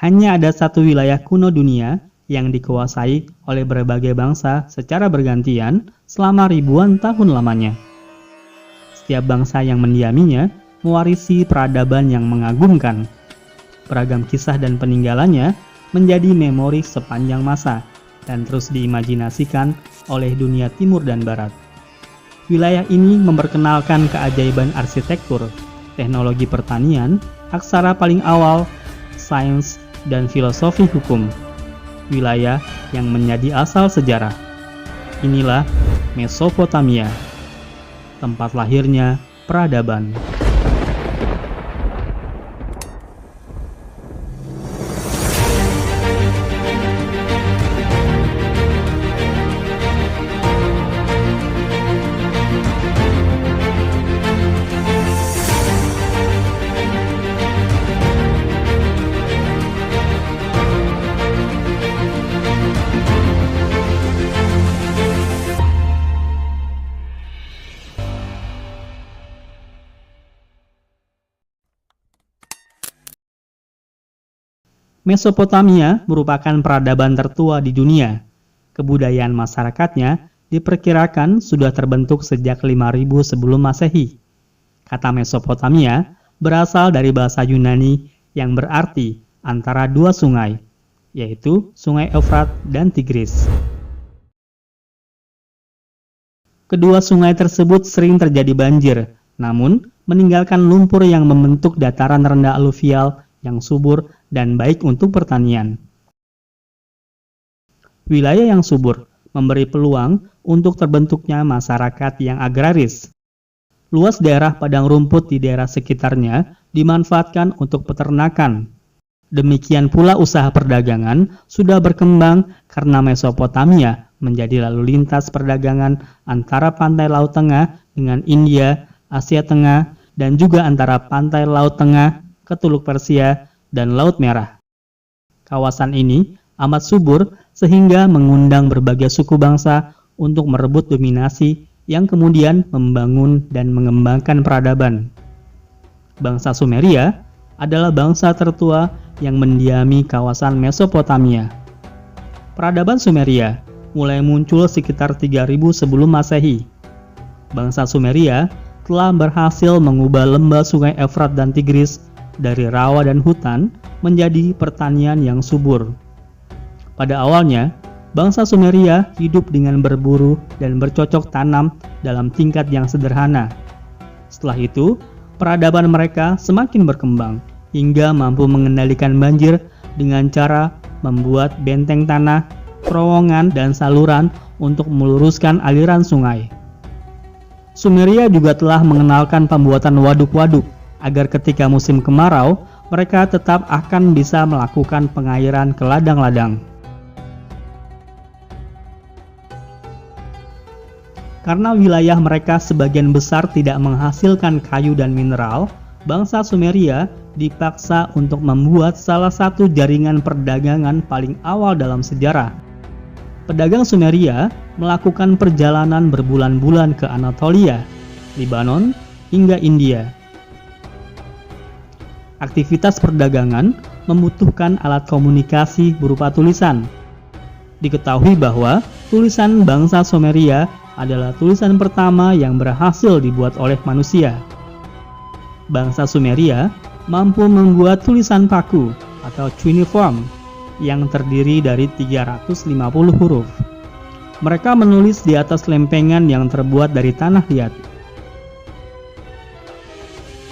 hanya ada satu wilayah kuno dunia yang dikuasai oleh berbagai bangsa secara bergantian selama ribuan tahun lamanya. Setiap bangsa yang mendiaminya mewarisi peradaban yang mengagumkan. Beragam kisah dan peninggalannya menjadi memori sepanjang masa dan terus diimajinasikan oleh dunia timur dan barat. Wilayah ini memperkenalkan keajaiban arsitektur, teknologi pertanian, aksara paling awal, sains, dan filosofi hukum. Wilayah yang menjadi asal sejarah. Inilah Mesopotamia, tempat lahirnya peradaban. Mesopotamia merupakan peradaban tertua di dunia. Kebudayaan masyarakatnya diperkirakan sudah terbentuk sejak 5000 sebelum Masehi. Kata Mesopotamia berasal dari bahasa Yunani yang berarti antara dua sungai, yaitu Sungai Efrat dan Tigris. Kedua sungai tersebut sering terjadi banjir, namun meninggalkan lumpur yang membentuk dataran rendah aluvial yang subur dan baik untuk pertanian. Wilayah yang subur memberi peluang untuk terbentuknya masyarakat yang agraris. Luas daerah padang rumput di daerah sekitarnya dimanfaatkan untuk peternakan. Demikian pula usaha perdagangan sudah berkembang karena Mesopotamia menjadi lalu lintas perdagangan antara pantai Laut Tengah dengan India, Asia Tengah, dan juga antara pantai Laut Tengah ke Teluk Persia dan Laut Merah. Kawasan ini amat subur sehingga mengundang berbagai suku bangsa untuk merebut dominasi yang kemudian membangun dan mengembangkan peradaban. Bangsa Sumeria adalah bangsa tertua yang mendiami kawasan Mesopotamia. Peradaban Sumeria mulai muncul sekitar 3000 sebelum Masehi. Bangsa Sumeria telah berhasil mengubah lembah Sungai Efrat dan Tigris dari rawa dan hutan menjadi pertanian yang subur. Pada awalnya, bangsa Sumeria hidup dengan berburu dan bercocok tanam dalam tingkat yang sederhana. Setelah itu, peradaban mereka semakin berkembang hingga mampu mengendalikan banjir dengan cara membuat benteng tanah, terowongan, dan saluran untuk meluruskan aliran sungai. Sumeria juga telah mengenalkan pembuatan waduk-waduk agar ketika musim kemarau, mereka tetap akan bisa melakukan pengairan ke ladang-ladang. Karena wilayah mereka sebagian besar tidak menghasilkan kayu dan mineral, bangsa Sumeria dipaksa untuk membuat salah satu jaringan perdagangan paling awal dalam sejarah. Pedagang Sumeria melakukan perjalanan berbulan-bulan ke Anatolia, Lebanon, hingga India. Aktivitas perdagangan membutuhkan alat komunikasi berupa tulisan. Diketahui bahwa tulisan bangsa Sumeria adalah tulisan pertama yang berhasil dibuat oleh manusia. Bangsa Sumeria mampu membuat tulisan paku atau cuneiform yang terdiri dari 350 huruf. Mereka menulis di atas lempengan yang terbuat dari tanah liat.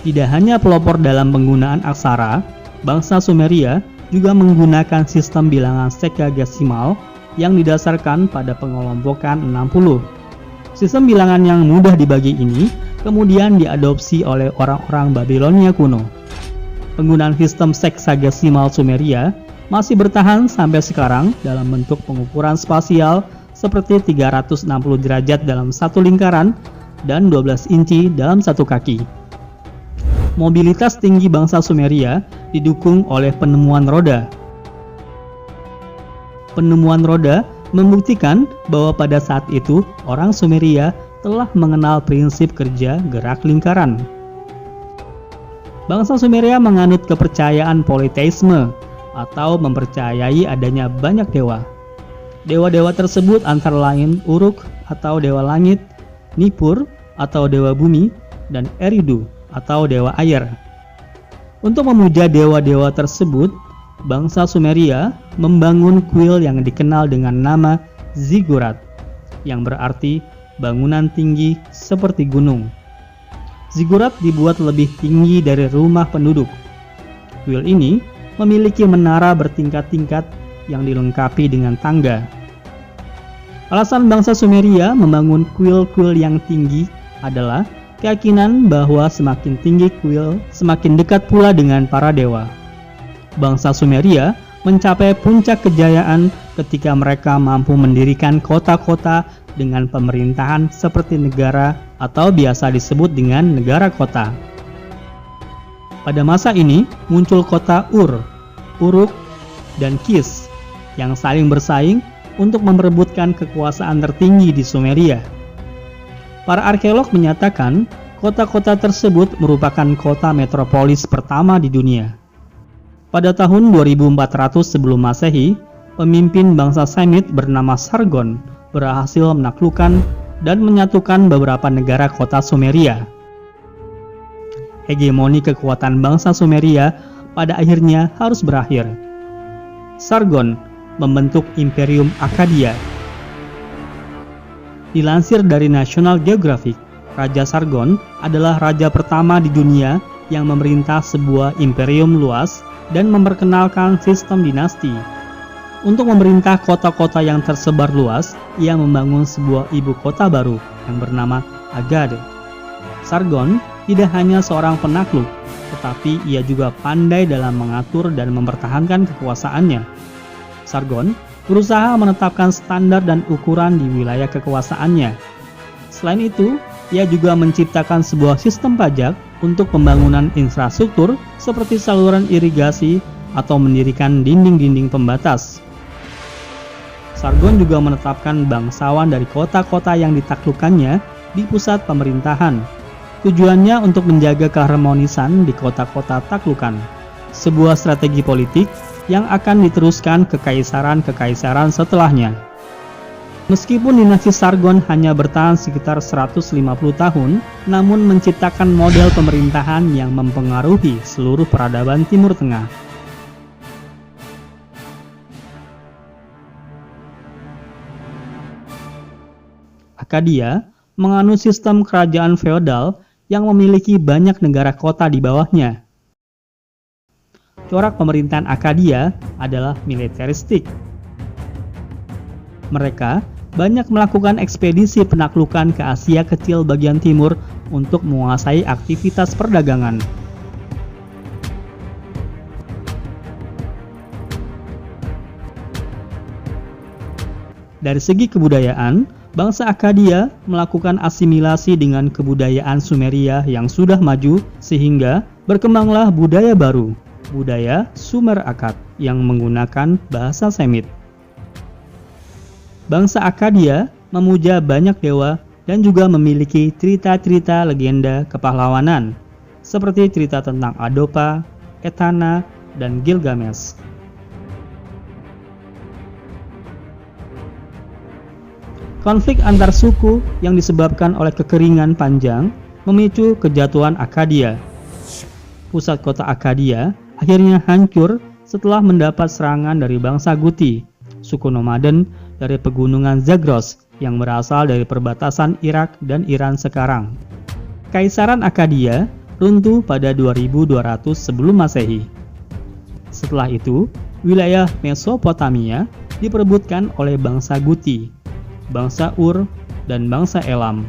Tidak hanya pelopor dalam penggunaan aksara, bangsa Sumeria juga menggunakan sistem bilangan sekagesimal yang didasarkan pada pengelompokan 60. Sistem bilangan yang mudah dibagi ini kemudian diadopsi oleh orang-orang Babilonia kuno. Penggunaan sistem seksagesimal Sumeria masih bertahan sampai sekarang dalam bentuk pengukuran spasial seperti 360 derajat dalam satu lingkaran dan 12 inci dalam satu kaki. Mobilitas tinggi bangsa Sumeria didukung oleh penemuan roda. Penemuan roda membuktikan bahwa pada saat itu orang Sumeria telah mengenal prinsip kerja gerak lingkaran. Bangsa Sumeria menganut kepercayaan politeisme atau mempercayai adanya banyak dewa. Dewa-dewa tersebut antara lain Uruk atau dewa langit, Nippur atau dewa bumi, dan Eridu atau dewa air. Untuk memuja dewa-dewa tersebut, bangsa Sumeria membangun kuil yang dikenal dengan nama Ziggurat, yang berarti bangunan tinggi seperti gunung. Ziggurat dibuat lebih tinggi dari rumah penduduk. Kuil ini memiliki menara bertingkat-tingkat yang dilengkapi dengan tangga. Alasan bangsa Sumeria membangun kuil-kuil yang tinggi adalah keyakinan bahwa semakin tinggi kuil, semakin dekat pula dengan para dewa. Bangsa Sumeria mencapai puncak kejayaan ketika mereka mampu mendirikan kota-kota dengan pemerintahan seperti negara atau biasa disebut dengan negara kota. Pada masa ini muncul kota Ur, Uruk, dan Kis yang saling bersaing untuk memperebutkan kekuasaan tertinggi di Sumeria. Para arkeolog menyatakan kota-kota tersebut merupakan kota metropolis pertama di dunia. Pada tahun 2400 sebelum Masehi, pemimpin bangsa Semit bernama Sargon berhasil menaklukkan dan menyatukan beberapa negara kota Sumeria. Hegemoni kekuatan bangsa Sumeria pada akhirnya harus berakhir. Sargon membentuk Imperium Akkadia. Dilansir dari National Geographic, Raja Sargon adalah raja pertama di dunia yang memerintah sebuah imperium luas dan memperkenalkan sistem dinasti. Untuk memerintah kota-kota yang tersebar luas, ia membangun sebuah ibu kota baru yang bernama Agade. Sargon tidak hanya seorang penakluk, tetapi ia juga pandai dalam mengatur dan mempertahankan kekuasaannya. Sargon berusaha menetapkan standar dan ukuran di wilayah kekuasaannya. Selain itu, ia juga menciptakan sebuah sistem pajak untuk pembangunan infrastruktur seperti saluran irigasi atau mendirikan dinding-dinding pembatas. Sargon juga menetapkan bangsawan dari kota-kota yang ditaklukkannya di pusat pemerintahan. Tujuannya untuk menjaga keharmonisan di kota-kota taklukan. Sebuah strategi politik yang akan diteruskan ke kekaisaran-kekaisaran setelahnya. Meskipun dinasti Sargon hanya bertahan sekitar 150 tahun, namun menciptakan model pemerintahan yang mempengaruhi seluruh peradaban Timur Tengah. Akkadia menganut sistem kerajaan feodal yang memiliki banyak negara kota di bawahnya. Corak pemerintahan Akkadia adalah militeristik. Mereka banyak melakukan ekspedisi penaklukan ke Asia Kecil bagian timur untuk menguasai aktivitas perdagangan. Dari segi kebudayaan, bangsa Akkadia melakukan asimilasi dengan kebudayaan Sumeria yang sudah maju sehingga berkembanglah budaya baru, budaya Sumer Akkad yang menggunakan bahasa Semit. Bangsa Akkadia memuja banyak dewa dan juga memiliki cerita-cerita legenda kepahlawanan seperti cerita tentang Adopa, Etana, dan Gilgamesh. Konflik antar suku yang disebabkan oleh kekeringan panjang memicu kejatuhan Akkadia. Pusat kota Akkadia akhirnya hancur setelah mendapat serangan dari bangsa Guti, suku nomaden dari pegunungan Zagros yang berasal dari perbatasan Irak dan Iran sekarang. Kaisaran Akkadia runtuh pada 2200 sebelum Masehi. Setelah itu, wilayah Mesopotamia diperebutkan oleh bangsa Guti, bangsa Ur, dan bangsa Elam.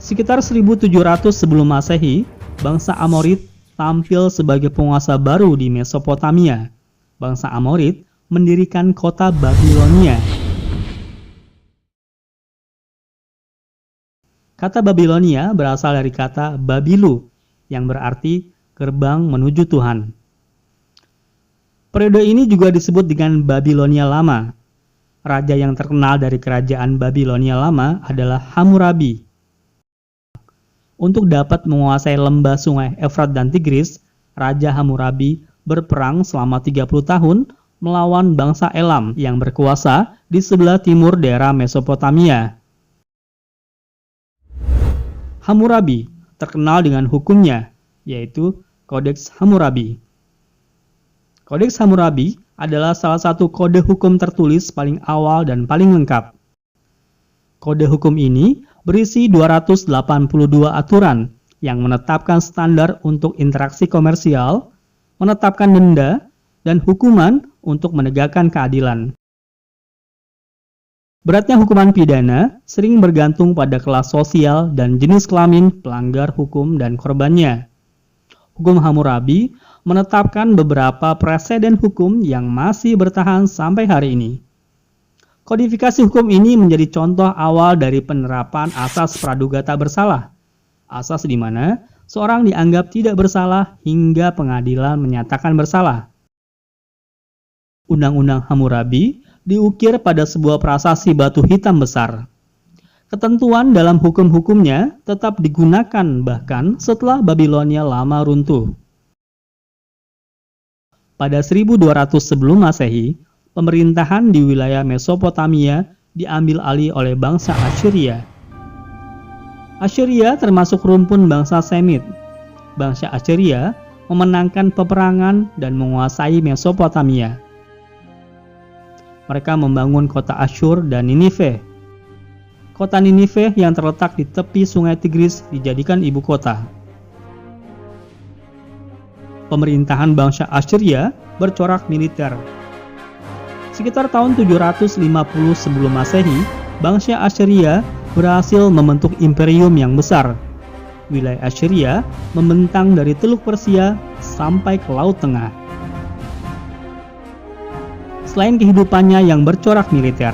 Sekitar 1700 sebelum Masehi, bangsa Amorit tampil sebagai penguasa baru di Mesopotamia. Bangsa Amorit mendirikan kota Babilonia. Kata Babilonia berasal dari kata Babilu, yang berarti gerbang menuju Tuhan. Periode ini juga disebut dengan Babilonia Lama. Raja yang terkenal dari kerajaan Babilonia Lama adalah Hammurabi. Untuk dapat menguasai lembah sungai Efrat dan Tigris, Raja Hammurabi berperang selama 30 tahun melawan bangsa Elam yang berkuasa di sebelah timur daerah Mesopotamia. Hammurabi terkenal dengan hukumnya, yaitu Kodeks Hammurabi. Kodeks Hammurabi adalah salah satu kode hukum tertulis paling awal dan paling lengkap. Kode hukum ini berisi 282 aturan yang menetapkan standar untuk interaksi komersial, menetapkan denda, dan hukuman untuk menegakkan keadilan. Beratnya hukuman pidana sering bergantung pada kelas sosial dan jenis kelamin pelanggar hukum dan korbannya. Hukum Hammurabi menetapkan beberapa preseden hukum yang masih bertahan sampai hari ini. Kodifikasi hukum ini menjadi contoh awal dari penerapan asas praduga tak bersalah, asas di mana seorang dianggap tidak bersalah hingga pengadilan menyatakan bersalah. Undang-undang Hammurabi diukir pada sebuah prasasti batu hitam besar. Ketentuan dalam hukum-hukumnya tetap digunakan bahkan setelah Babilonia lama runtuh. Pada 1200 sebelum Masehi, pemerintahan di wilayah Mesopotamia diambil alih oleh bangsa Assyria. Assyria termasuk rumpun bangsa Semit. Bangsa Assyria memenangkan peperangan dan menguasai Mesopotamia. Mereka membangun kota Asyur dan Ninive. Kota Ninive yang terletak di tepi sungai Tigris dijadikan ibu kota. Pemerintahan bangsa Assyria bercorak militer. Sekitar tahun 750 sebelum Masehi, bangsa Assyria berhasil membentuk imperium yang besar. Wilayah Assyria membentang dari Teluk Persia sampai ke Laut Tengah. Selain kehidupannya yang bercorak militer,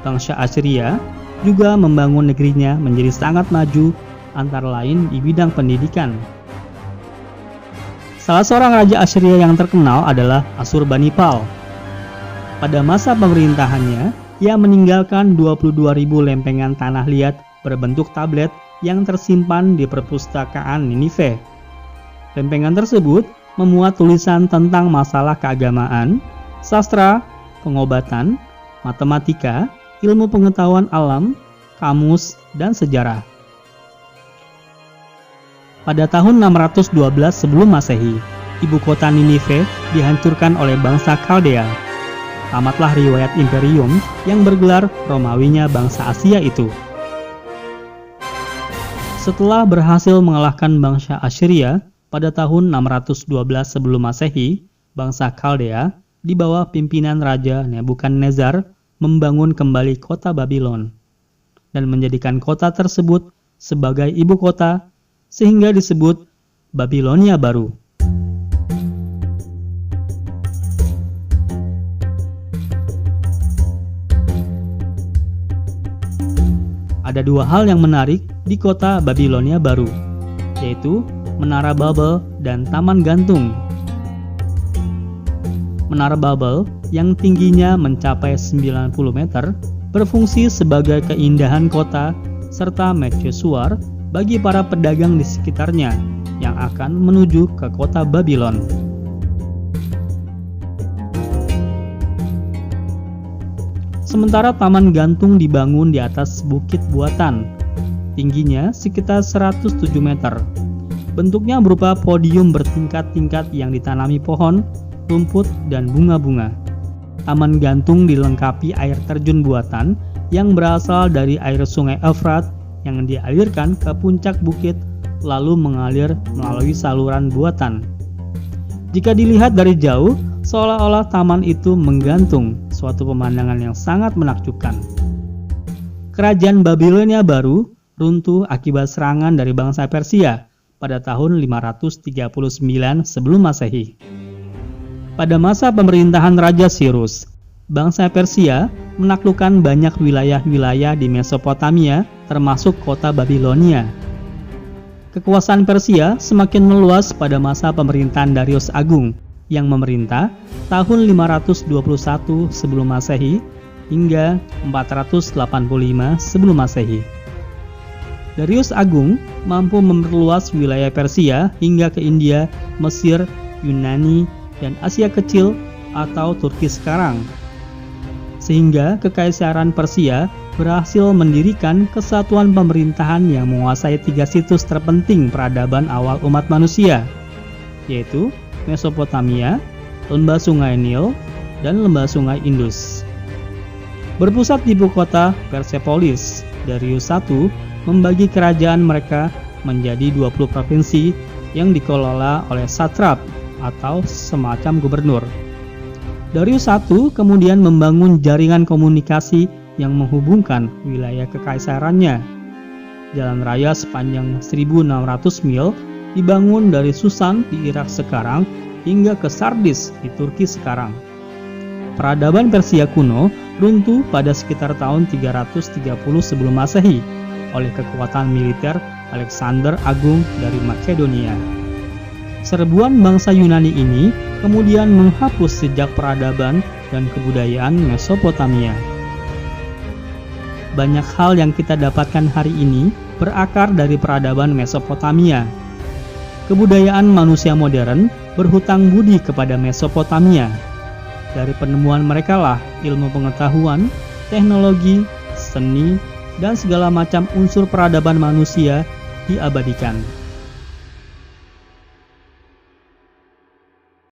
bangsa Assyria juga membangun negerinya menjadi sangat maju, antara lain di bidang pendidikan. Salah seorang raja Assyria yang terkenal adalah Assurbanipal. Pada masa pemerintahannya, ia meninggalkan 22.000 lempengan tanah liat berbentuk tablet yang tersimpan di perpustakaan Ninive. Lempengan tersebut memuat tulisan tentang masalah keagamaan, sastra, pengobatan, matematika, ilmu pengetahuan alam, kamus, dan sejarah. Pada tahun 612 sebelum Masehi, ibu kota Ninive dihancurkan oleh bangsa Kaldea. Tamatlah riwayat imperium yang bergelar Romawinya bangsa Asia itu. Setelah berhasil mengalahkan bangsa Assyria pada tahun 612 sebelum Masehi, bangsa Kaldea di bawah pimpinan Raja Nebukadnezar membangun kembali kota Babylon dan menjadikan kota tersebut sebagai ibu kota sehingga disebut Babilonia Baru. Ada dua hal yang menarik di kota Babilonia Baru, yaitu Menara Babel dan Taman Gantung. Menara Babel yang tingginya mencapai 90 meter berfungsi sebagai keindahan kota serta mercusuar bagi para pedagang di sekitarnya yang akan menuju ke kota Babylon. Sementara Taman Gantung dibangun di atas bukit buatan, tingginya sekitar 107 meter. Bentuknya berupa podium bertingkat-tingkat yang ditanami pohon, rumput, dan bunga-bunga. Taman Gantung dilengkapi air terjun buatan yang berasal dari air sungai Efrat yang dialirkan ke puncak bukit lalu mengalir melalui saluran buatan. Jika dilihat dari jauh, seolah-olah taman itu menggantung, suatu pemandangan yang sangat menakjubkan. Kerajaan Babilonia Baru runtuh akibat serangan dari bangsa Persia pada tahun 539 sebelum Masehi. Pada masa pemerintahan Raja Cyrus, bangsa Persia menaklukkan banyak wilayah-wilayah di Mesopotamia termasuk kota Babilonia. Kekuasaan Persia semakin meluas pada masa pemerintahan Darius Agung yang memerintah tahun 521 sebelum Masehi hingga 485 sebelum Masehi. Darius Agung mampu memperluas wilayah Persia hingga ke India, Mesir, Yunani, dan Asia Kecil atau Turki sekarang. Sehingga Kekaisaran Persia berhasil mendirikan kesatuan pemerintahan yang menguasai 3 situs terpenting peradaban awal umat manusia, yaitu Mesopotamia, lembah sungai Nil, dan lembah sungai Indus. Berpusat di ibu kota Persepolis, Darius I membagi kerajaan mereka menjadi 20 provinsi yang dikelola oleh satrap atau semacam gubernur. Darius I kemudian membangun jaringan komunikasi yang menghubungkan wilayah kekaisarannya. Jalan raya sepanjang 1.600 mil dibangun dari Susan di Irak sekarang hingga ke Sardis di Turki sekarang. Peradaban Persia kuno runtuh pada sekitar tahun 330 sebelum Masehi oleh kekuatan militer Alexander Agung dari Makedonia. Serbuan bangsa Yunani ini kemudian menghapus jejak peradaban dan kebudayaan Mesopotamia. Banyak hal yang kita dapatkan hari ini berakar dari peradaban Mesopotamia. Kebudayaan manusia modern berhutang budi kepada Mesopotamia. Dari penemuan mereka lah ilmu pengetahuan, teknologi, seni, dan segala macam unsur peradaban manusia diabadikan.